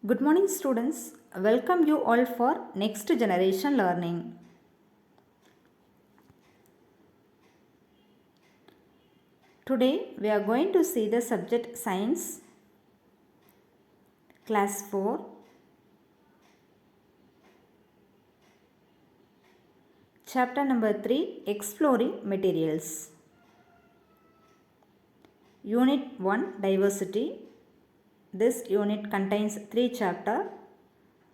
Good morning, students. Welcome you all for next generation learning. Today we are going to see the subject science, class 4, chapter number 3, exploring materials. Unit 1, diversity. This unit contains 3 chapters.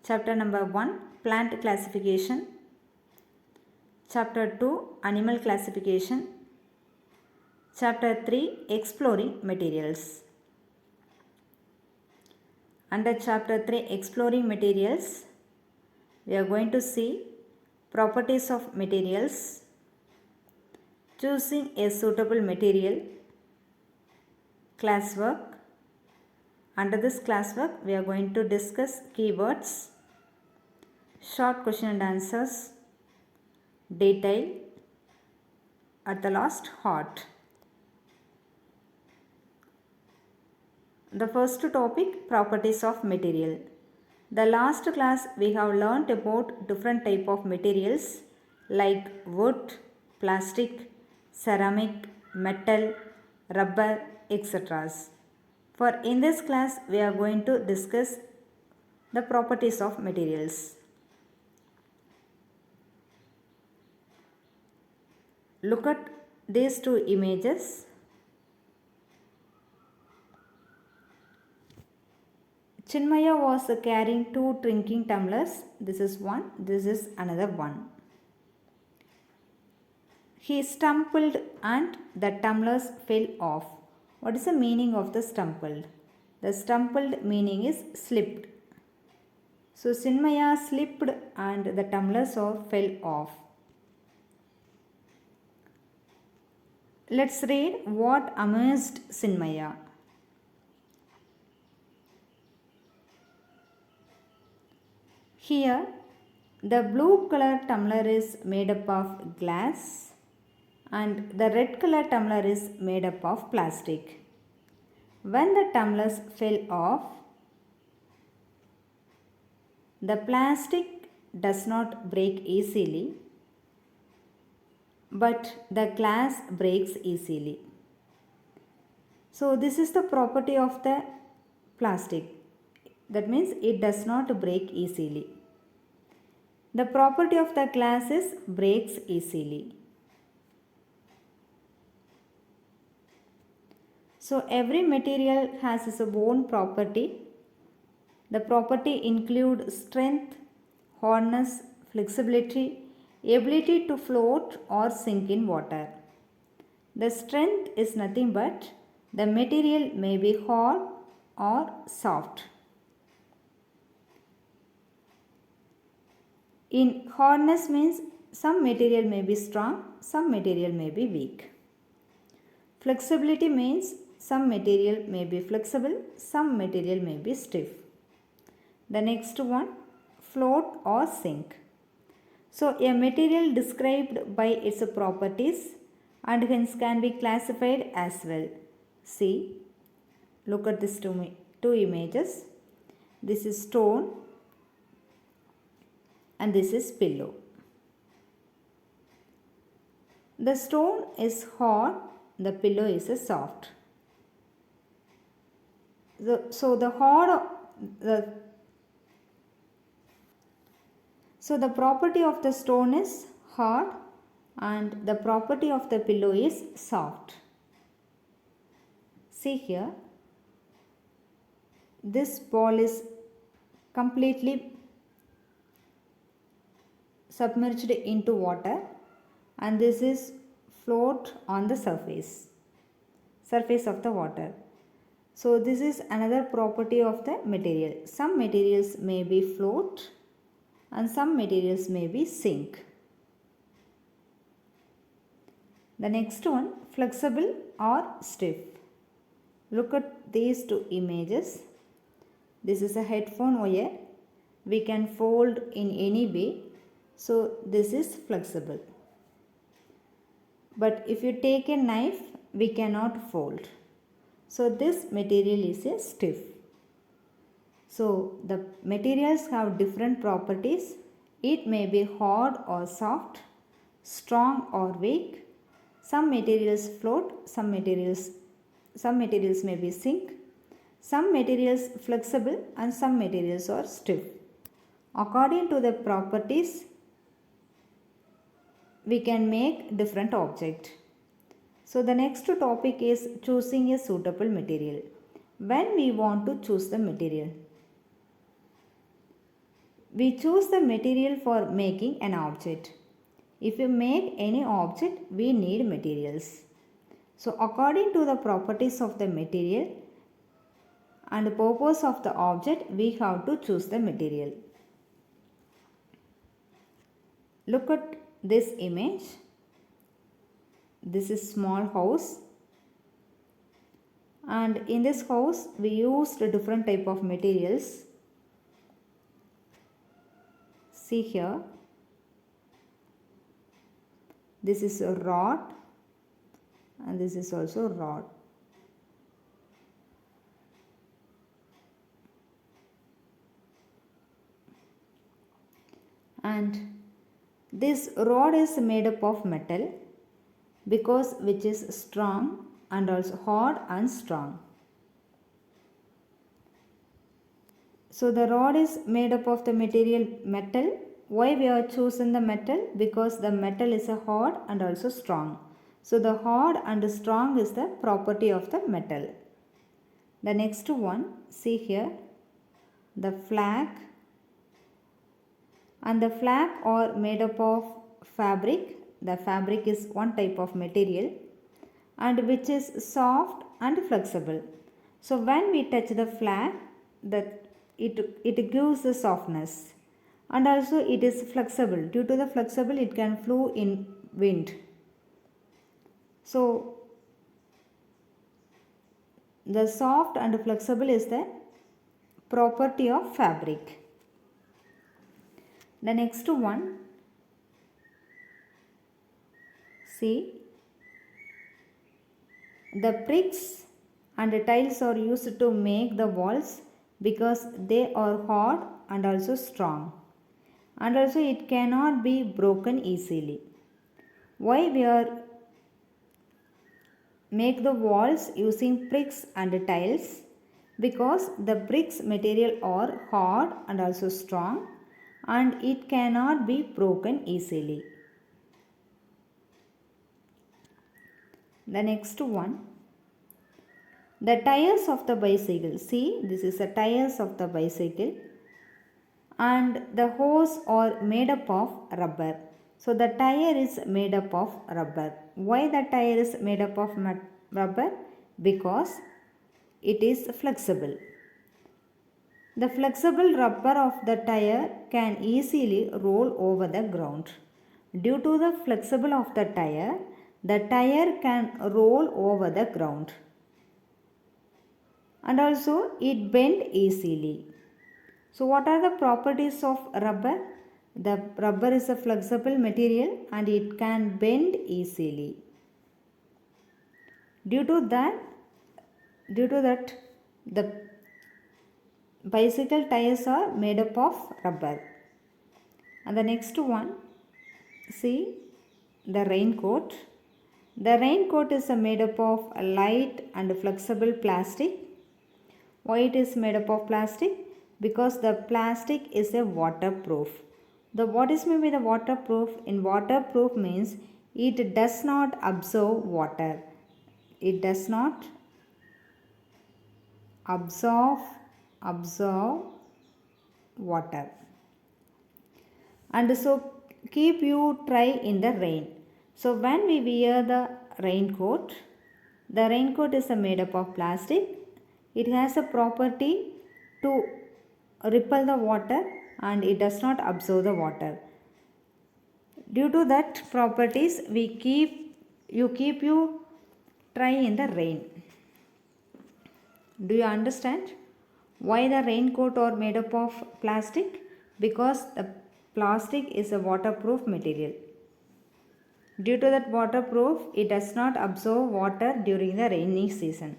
Chapter number 1, plant classification. Chapter 2, animal classification. Chapter 3, exploring materials. Under chapter 3, exploring materials, we are going to see properties of materials, choosing a suitable material, classwork. Under this classwork, we are going to discuss keywords, short question and answers, detail, at the last heart. The first topic, properties of material. The last class we have learnt about different type of materials like wood, plastic, ceramic, metal, rubber, etc. For in this class we are going to discuss the properties of materials. Look at these two images. Chinmaya was carrying 2 drinking tumblers. This is one, this is another one. He stumbled and the tumblers fell off. What is the meaning of the stumbled? The stumbled meaning is slipped. So Chinmaya slipped and the tumblers fell off. Let's read what amazed Chinmaya. Here, the blue color tumbler is made up of glass and the red color tumbler is made up of plastic. When the tumblers fell off, the plastic does not break easily, but the glass breaks easily. So this is the property of the plastic. That means it does not break easily. The property of the glass is breaks easily. So every material has its own property. The property include strength, hardness, flexibility, ability to float or sink in water. The strength is nothing but the material may be hard or soft. In hardness means some material may be strong, some material may be weak. Flexibility means some material may be flexible, some material may be stiff. The next one, float or sink. So a material described by its properties and hence can be classified as well. See, look at these two images. This is stone and this is pillow. The stone is hard, the pillow is soft. So the property of the stone is hard and the property of the pillow is soft. See here, this ball is completely submerged into water and this is float on the surface of the water. So this is another property of the material. Some materials may be float and some materials may be sink. The next one, flexible or stiff. Look at these two images. This is a headphone wire. We can fold in any way. So this is flexible. But if you take a knife, we cannot fold. So this material is a stiff. So the materials have different properties. It may be hard or soft, strong or weak. Some materials float, some materials may be sink, some materials flexible, and some materials are stiff. According to the properties, we can make different object. So the next topic is choosing a suitable material. When we want to choose the material, we choose the material for making an object. If you make any object, we need materials. So according to the properties of the material and the purpose of the object, we have to choose the material. Look at this image. This is small house, and in this house we used different type of materials. See here, this is a rod and this is also rod. And this rod is made up of metal, because which is strong and also hard and strong. So the rod is made up of the material metal. Why we are choosing the metal? Because the metal is a hard and also strong. So the hard and strong is the property of the metal. The next one, see here, the flag. And the flag are made up of fabric. The fabric is one type of material and which is soft and flexible. So when we touch the flag, it gives the softness, and also it is flexible. Due to the flexible, it can flow in wind. So the soft and flexible is the property of fabric. The next one, see, the bricks and the tiles are used to make the walls because they are hard and also strong, and also it cannot be broken easily. Why we are make the walls using bricks and tiles? Because the bricks material are hard and also strong, and it cannot be broken easily. The next one, the tires of the bicycle. See, this is the tires of the bicycle, and the hose are made up of rubber. So the tire is made up of rubber. Why the tire is made up of rubber? Because it is flexible. The flexible rubber of the tire can easily roll over the ground. Due to the flexible of the tire can roll over the ground, and also it bend easily. So what are the properties of rubber? The rubber is a flexible material and it can bend easily. Due to that the bicycle tires are made up of rubber. And the next one, see, the raincoat. The raincoat is made up of light and flexible plastic. Why it is made up of plastic? Because the plastic is a waterproof. What is meant by the waterproof? In waterproof means it does not absorb water. It does not absorb water. And so keep you dry in the rain. So when we wear the raincoat is made up of plastic. It has a property to repel the water and it does not absorb the water. Due to that properties, keep you dry in the rain. Do you understand why the raincoat are made up of plastic? Because the plastic is a waterproof material. Due to that waterproof, it does not absorb water during the rainy season.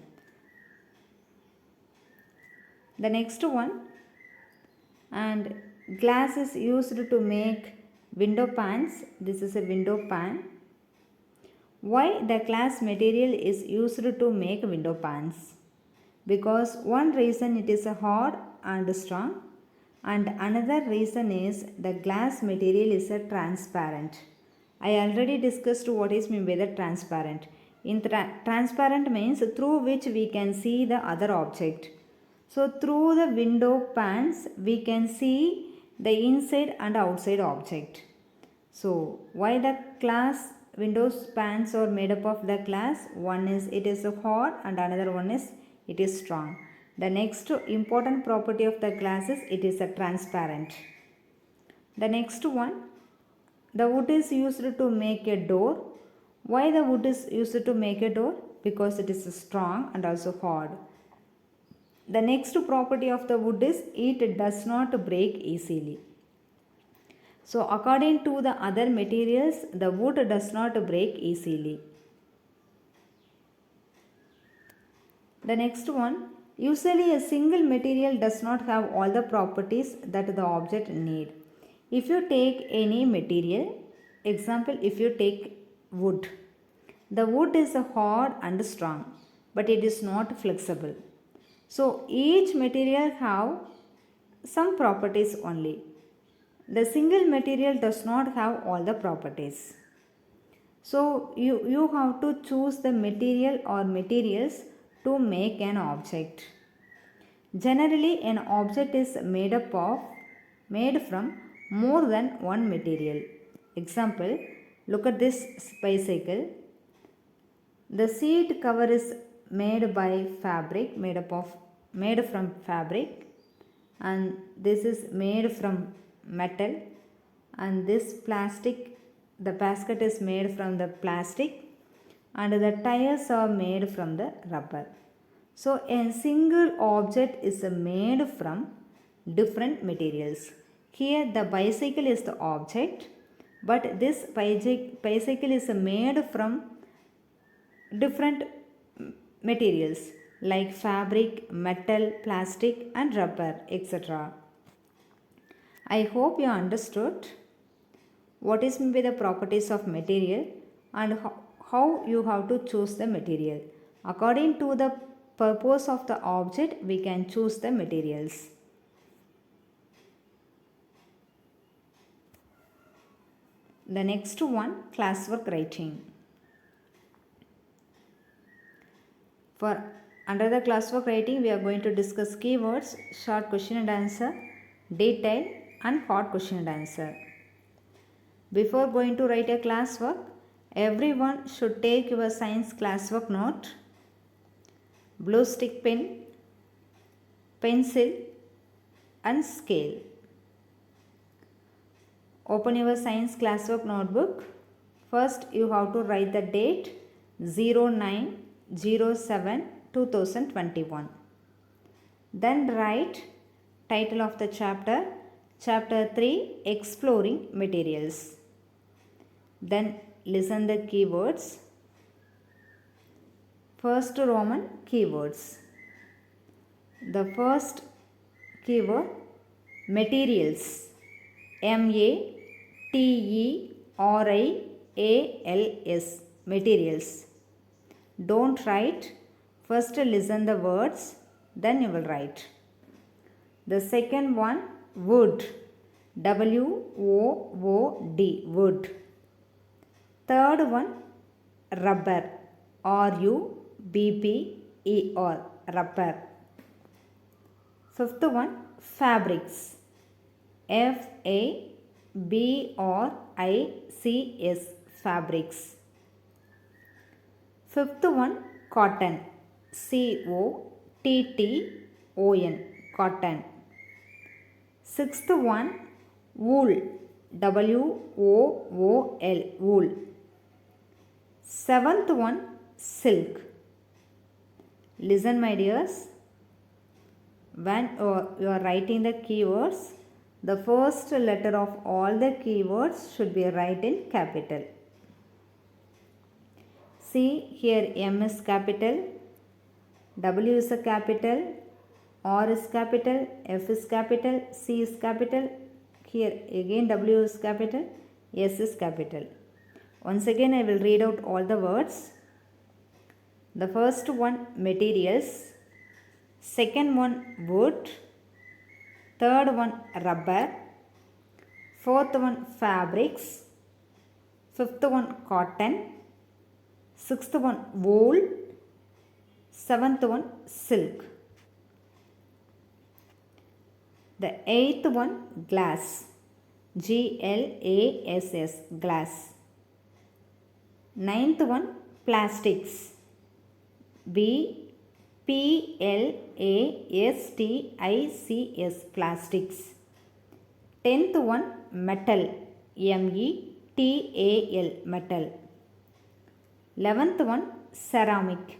The next one, And glass is used to make window pans. This is a window pan. Why the glass material is used to make window pans? Because one reason it is hard and strong, and another reason is the glass material is a transparent. I already discussed what is meant by the transparent. In transparent means through which we can see the other object. So through the window pans we can see the inside and outside object. So why the glass windows pans are made up of the glass? One is it is hard and another one is it is strong. The next important property of the glass is it is a transparent. The next one, the wood is used to make a door. Why the wood is used to make a door? Because it is strong and also hard. The next property of the wood is it does not break easily. So according to the other materials, the wood does not break easily. The next one, usually a single material does not have all the properties that the object need. If you take any material, example if you take wood, the wood is hard and strong, but it is not flexible. So each material have some properties only. The single material does not have all the properties. So you have to choose the material or materials to make an object. Generally, an object is made from more than one material. Example, look at this bicycle. The seat cover is made by fabric, made from fabric, and this is made from metal, and this plastic, the basket is made from the plastic, and the tires are made from the rubber. So a single object is made from different materials. Here the bicycle is the object, but this bicycle is made from different materials like fabric, metal, plastic and rubber, etc. I hope you understood what is maybe the properties of material and how you have to choose the material. According to the purpose of the object, we can choose the materials. The next one, classwork writing. For under the classwork writing, we are going to discuss keywords, short question and answer, detail and hard question and answer. Before going to write a classwork, everyone should take your science classwork note, blue stick pen, pencil and scale. Open your science classwork notebook. First you have to write the date 09/07/2021. Then write title of the chapter, Chapter 3, Exploring Materials. Then listen the keywords. First Roman keywords. The first keyword, materials. METERIALS, materials. Don't write. First listen the words, then you will write. The second one, wood. WOOD, wood. Third one, rubber. RUBBER, rubber. Fifth one, fabrics. FABRICS, fabrics. Fifth one, cotton. COTTON, cotton. Sixth one, wool. WOOL, wool. Seventh one, silk. Listen my dears, when you are writing the keywords, the first letter of all the keywords should be written in capital. See here, M is capital, W is a capital, R is capital, F is capital, C is capital, here again W is capital, S is capital. Once again I will read out all the words. The first one materials, second one wood, third one rubber, fourth one fabrics, fifth one cotton, sixth one wool, seventh one silk. The eighth one glass, GLASS, glass. Ninth one plastics, BPLASTICS, plastics. Tenth one metal, METAL, metal. 11th one ceramic,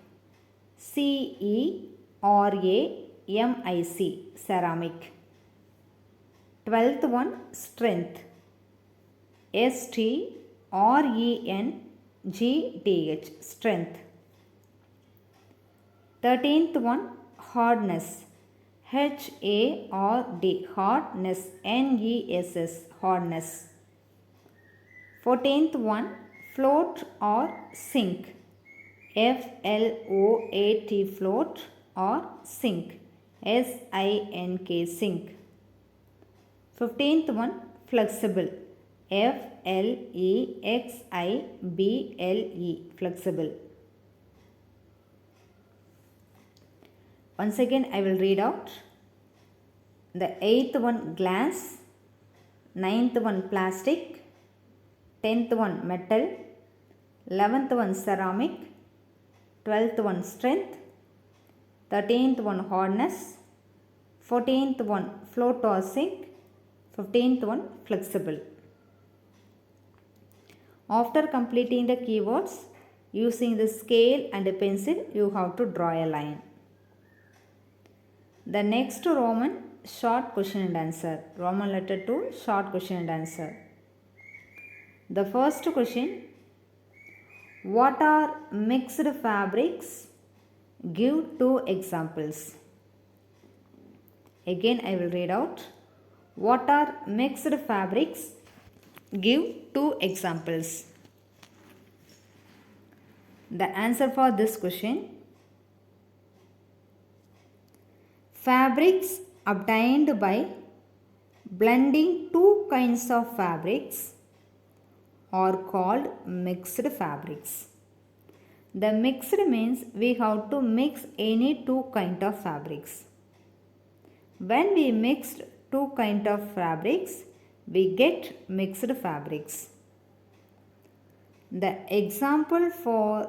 CERAMIC, ceramic. 12th one strength, STRENGTH, strength. 13th one hardness, HARD, hardness, NESS, hardness. 14th one float or sink, FLOAT, float or sink, SINK, sink. 15th one flexible, FLEXIBLE, flexible. Once again I will read out. The 8th one glass, 9th one plastic, 10th one metal, 11th one ceramic, 12th one strength, 13th one hardness, 14th one float or sink, 15th one flexible. After completing the keywords, using the scale and a pencil, you have to draw a line. The next Roman, short question and answer. Roman letter 2, short question and answer. The first question, what are mixed fabrics? Give 2 examples. Again I will read out. What are mixed fabrics? Give 2 examples. The answer for this question, fabrics obtained by blending 2 kinds of fabrics are called mixed fabrics. The mixed means we have to mix any 2 kinds of fabrics. When we mixed 2 kinds of fabrics, we get mixed fabrics. The example for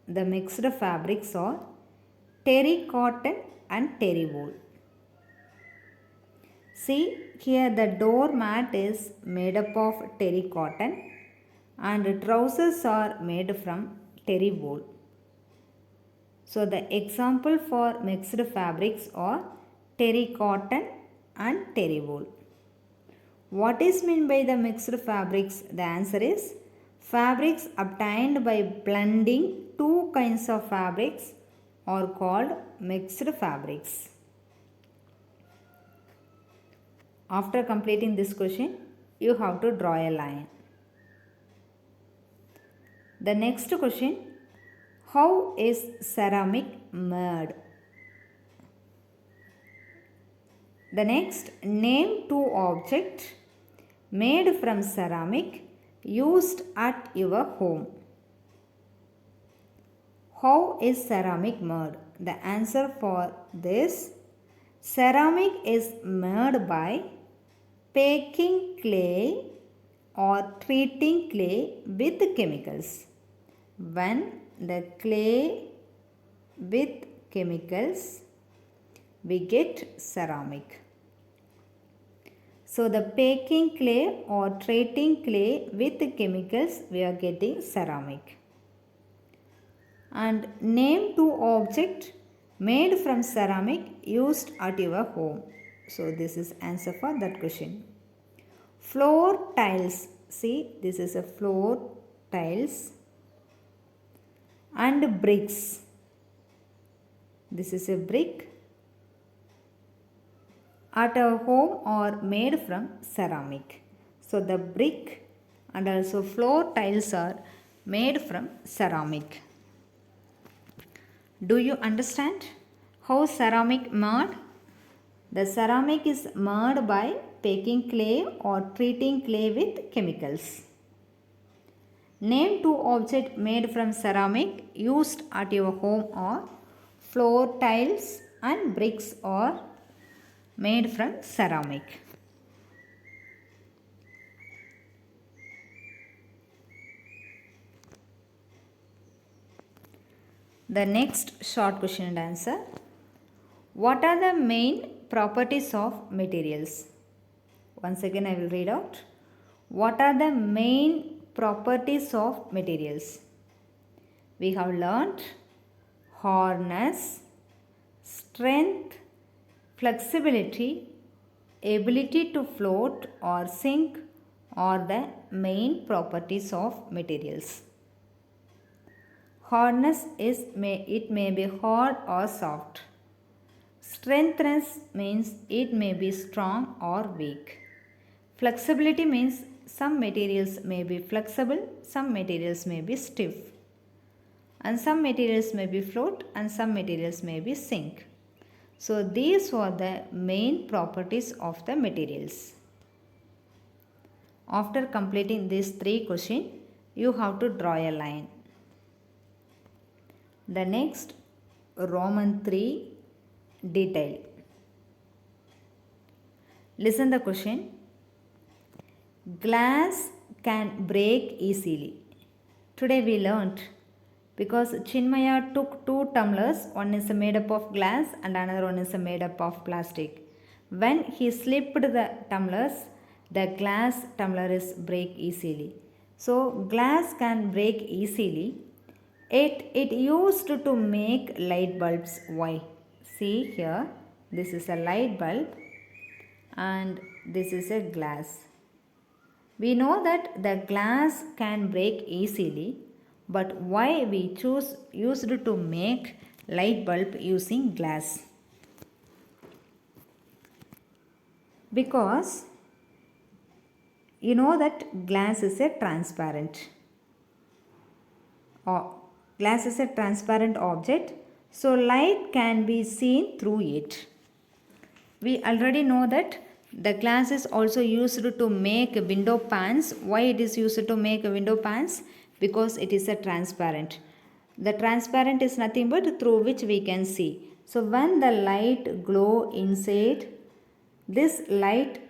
the mixed fabrics are terry cotton and terry wool. See, here the doormat is made up of terry cotton and trousers are made from terry wool. So the example for mixed fabrics are terry cotton and terry wool. What is meant by the mixed fabrics? The answer is fabrics obtained by blending 2 kinds of fabrics are called mixed fabrics. After completing this question, you have to draw a line. The next question, how is ceramic made? The next, name 2 objects made from ceramic used at your home. How is ceramic made? The answer for this, ceramic is made by baking clay or treating clay with chemicals. When the clay with chemicals, we get ceramic. So the baking clay or treating clay with chemicals, we are getting ceramic. And name 2 objects made from ceramic used at your home. So this is answer for that question. Floor tiles. See, this is a floor tiles. And bricks. This is a brick. at our home are made from ceramic. So the brick and also floor tiles are made from ceramic. Do you understand how ceramic made? The ceramic is made by baking clay or treating clay with chemicals. Name two objects made from ceramic used at your home are floor tiles and bricks are made from ceramic. The next short question and answer. What are the main properties of materials? Once again I will read out. What are the main properties of materials? We have learnt hardness, strength, flexibility, ability to float or sink are the main properties of materials. Hardness is it may be hard or soft. Strengthness means it may be strong or weak. Flexibility means some materials may be flexible, some materials may be stiff, and some materials may be float and some materials may be sink. So these were the main properties of the materials. After completing these three questions, you have to draw a line. The next, Roman 3 detail. Listen the question. Glass can break easily. Today we learnt, because Chinmaya took 2 tumblers, one is made up of glass and another one is made up of plastic. When he slipped the tumblers, the glass tumbler is break easily. So glass can break easily. It used to make light bulbs. Why? See here, this is a light bulb and this is a glass. We know that the glass can break easily, but why we used to make light bulb using glass? Because you know that glass is a transparent. Glass is a transparent object, so light can be seen through it. We already know that the glass is also used to make window pans. Why it is used to make window pans? Because it is a transparent. The transparent is nothing but through which we can see. So when the light glow inside, this light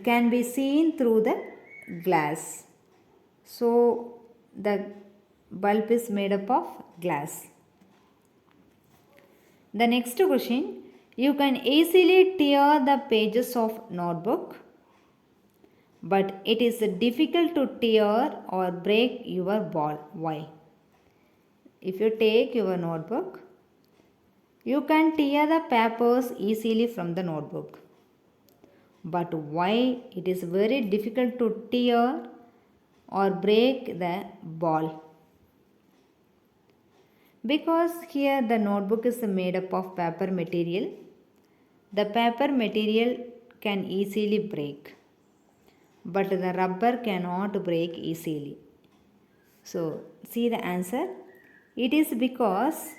can be seen through the glass. So the bulb is made up of glass. The next question, you can easily tear the pages of notebook, but it is difficult to tear or break your ball. Why? If you take your notebook, you can tear the papers easily from the notebook. But why it is very difficult to tear or break the ball? Because here the notebook is made up of paper material. The paper material can easily break, but the rubber cannot break easily. So see the answer. It is because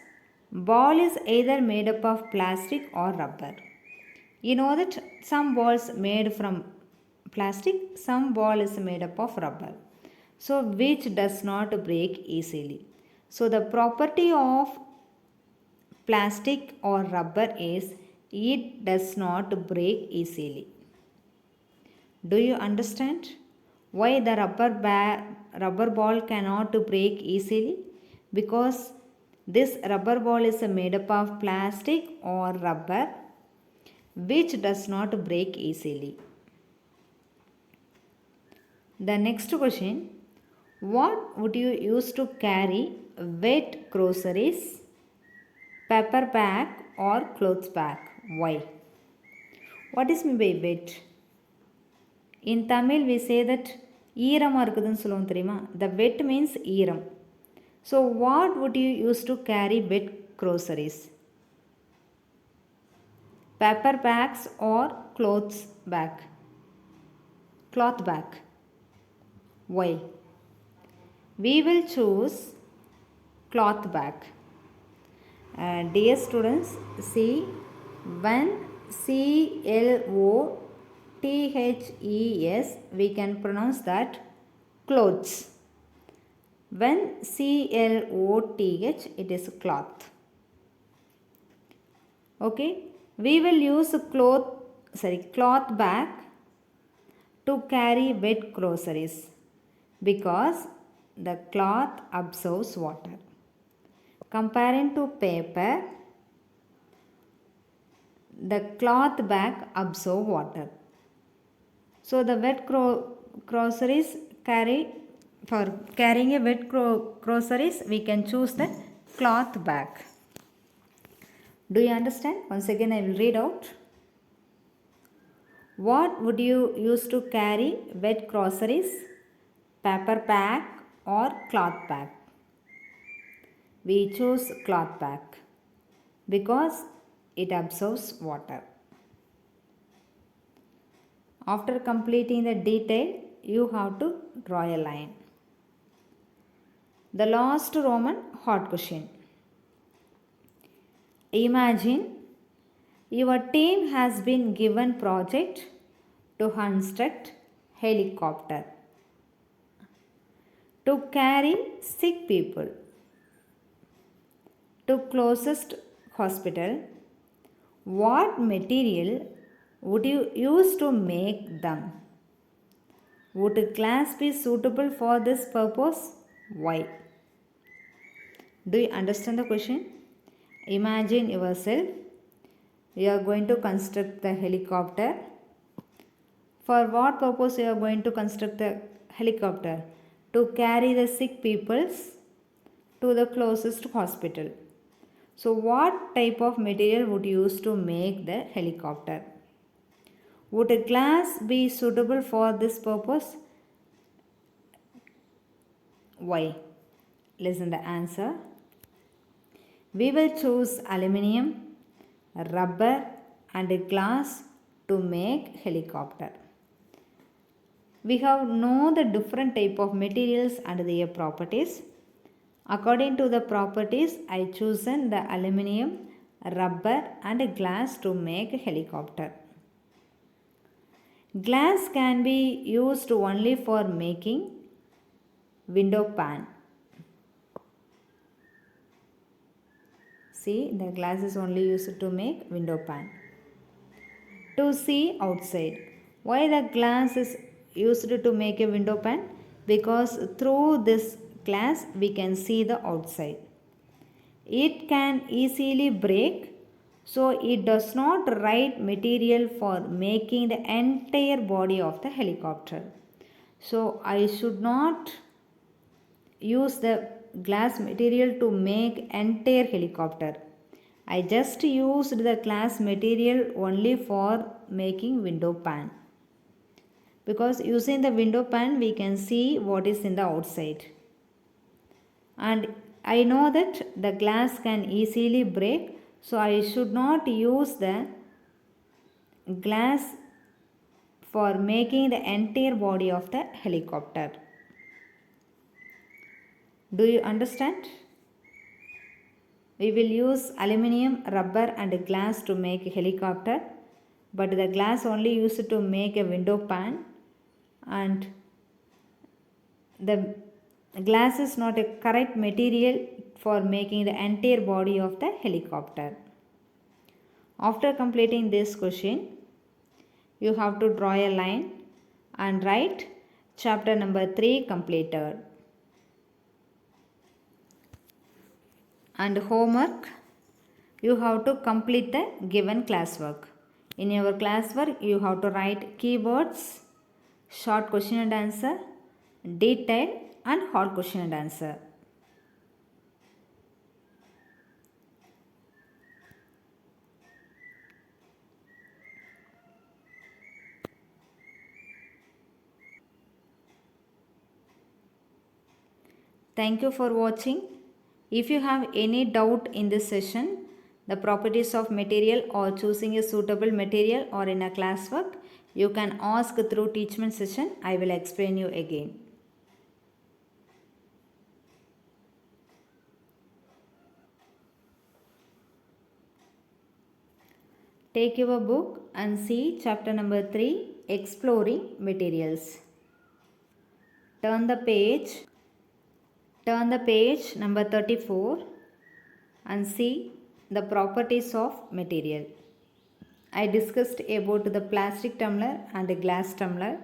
ball is either made up of plastic or rubber. You know that some balls made from plastic, some ball is made up of rubber. So which does not break easily. So the property of plastic or rubber is it does not break easily. Do you understand why the rubber ball cannot break easily? Because this rubber ball is made up of plastic or rubber, which does not break easily. The next question, what would you use to carry wet groceries, paper bag or clothes bag? Why? What is meant by wet? In Tamil we say that ஈரமாக இருக்குதுன்னு சொல்லுவோம் தெரியுமா? The wet means ஈரம். So what would you use to carry wet groceries? paper bags or cloth bag. Why? We will choose cloth bag. Dear students, see, when CLOTHES, we can pronounce that clothes. When CLOTH, it is cloth. Okay, we will use cloth bag to carry wet groceries because the cloth absorbs water. Comparing to paper, the cloth bag absorb water. So the wet groceries for carrying a wet groceries, we can choose the cloth bag. Do you understand? Once again I will read out. What would you use to carry wet groceries? Paper bag or cloth bag? We choose cloth bag because it absorbs water. After completing the detail, you have to draw a line. The last Roman hot question. Imagine your team has been given project to construct helicopter to carry sick people to closest hospital. What material would you use to make them? Would glass be suitable for this purpose? Why? Do you understand the question? Imagine yourself, you are going to construct the helicopter. For what purpose you are going to construct the helicopter? To carry the sick peoples to the closest hospital. So what type of material would you use to make the helicopter? Would a glass be suitable for this purpose? Why? Listen the answer. We will choose aluminium, rubber and glass to make helicopter. We have know the different type of materials and their properties. According to the properties, I chosen the aluminium, rubber and glass to make a helicopter. Glass can be used only for making window pane. See, the glass is only used to make window pane. To see outside. Why the glass is used to make a window pane? Because through this glass we can see the outside. It can easily break, so it does not right material for making the entire body of the helicopter. So I should not use the glass material to make entire helicopter. I just used the glass material only for making window pane. Because using the window pane we can see what is in the outside. And I know that the glass can easily break, so I should not use the glass for making the entire body of the helicopter. Do you understand? We will use aluminium, rubber and glass to make a helicopter, but the glass only used to make a window pane, and the glass is not a correct material for making the entire body of the helicopter. After completing this question, you have to draw a line and write chapter number 3 completed. And homework, you have to complete the given classwork. In your classwork, you have to write keywords, short question and answer, detail and hard question and answer. Thank you for watching. If you have any doubt in this session, the properties of material or choosing a suitable material or in a classwork, you can ask through teachment session. I will explain you again. Take your book and see chapter number 3, Exploring Materials. Turn the page number 34 and see the properties of material. I discussed about the plastic tumbler and the glass tumbler,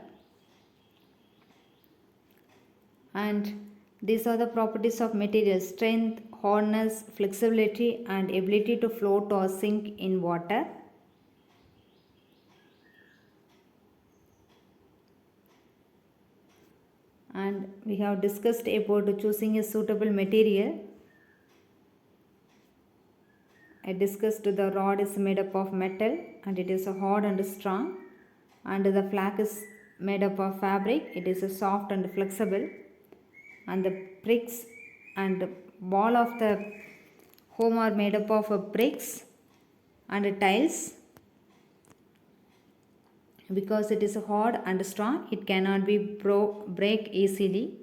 and these are the properties of material: strength, hardness, flexibility and ability to float or sink in water. And we have discussed about choosing a suitable material. I discussed the rod is made up of metal and it is hard and strong, and the flag is made up of fabric, it is soft and flexible, and the bricks and ball of the home are made up of bricks and tiles. Because it is hard and strong, it cannot be break easily.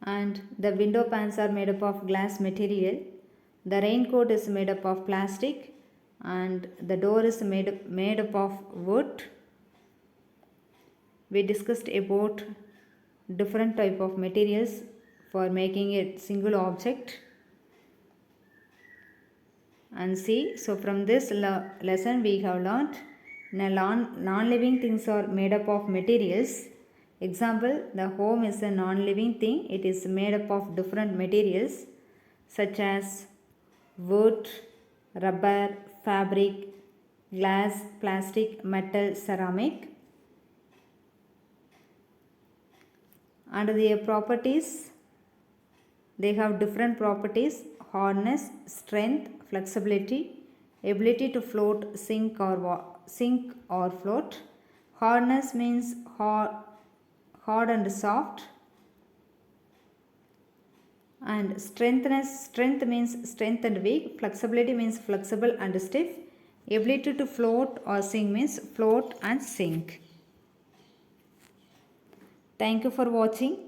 And the window panes are made up of glass material. The raincoat is made up of plastic, and the door is made up of wood. We discussed about different type of materials for making a single object. And see, so from this lesson we have learnt non-living things are made up of materials. Example, the home is a non-living thing. It is made up of different materials such as wood, rubber, fabric, glass, plastic, metal, ceramic. And their properties, they have different properties: hardness, strength, flexibility, ability to float, sink or float. Hardness means hard and soft, and strength means strength and weak. Flexibility means flexible and stiff. Ability to float or sink means float and sink. Thank you for watching.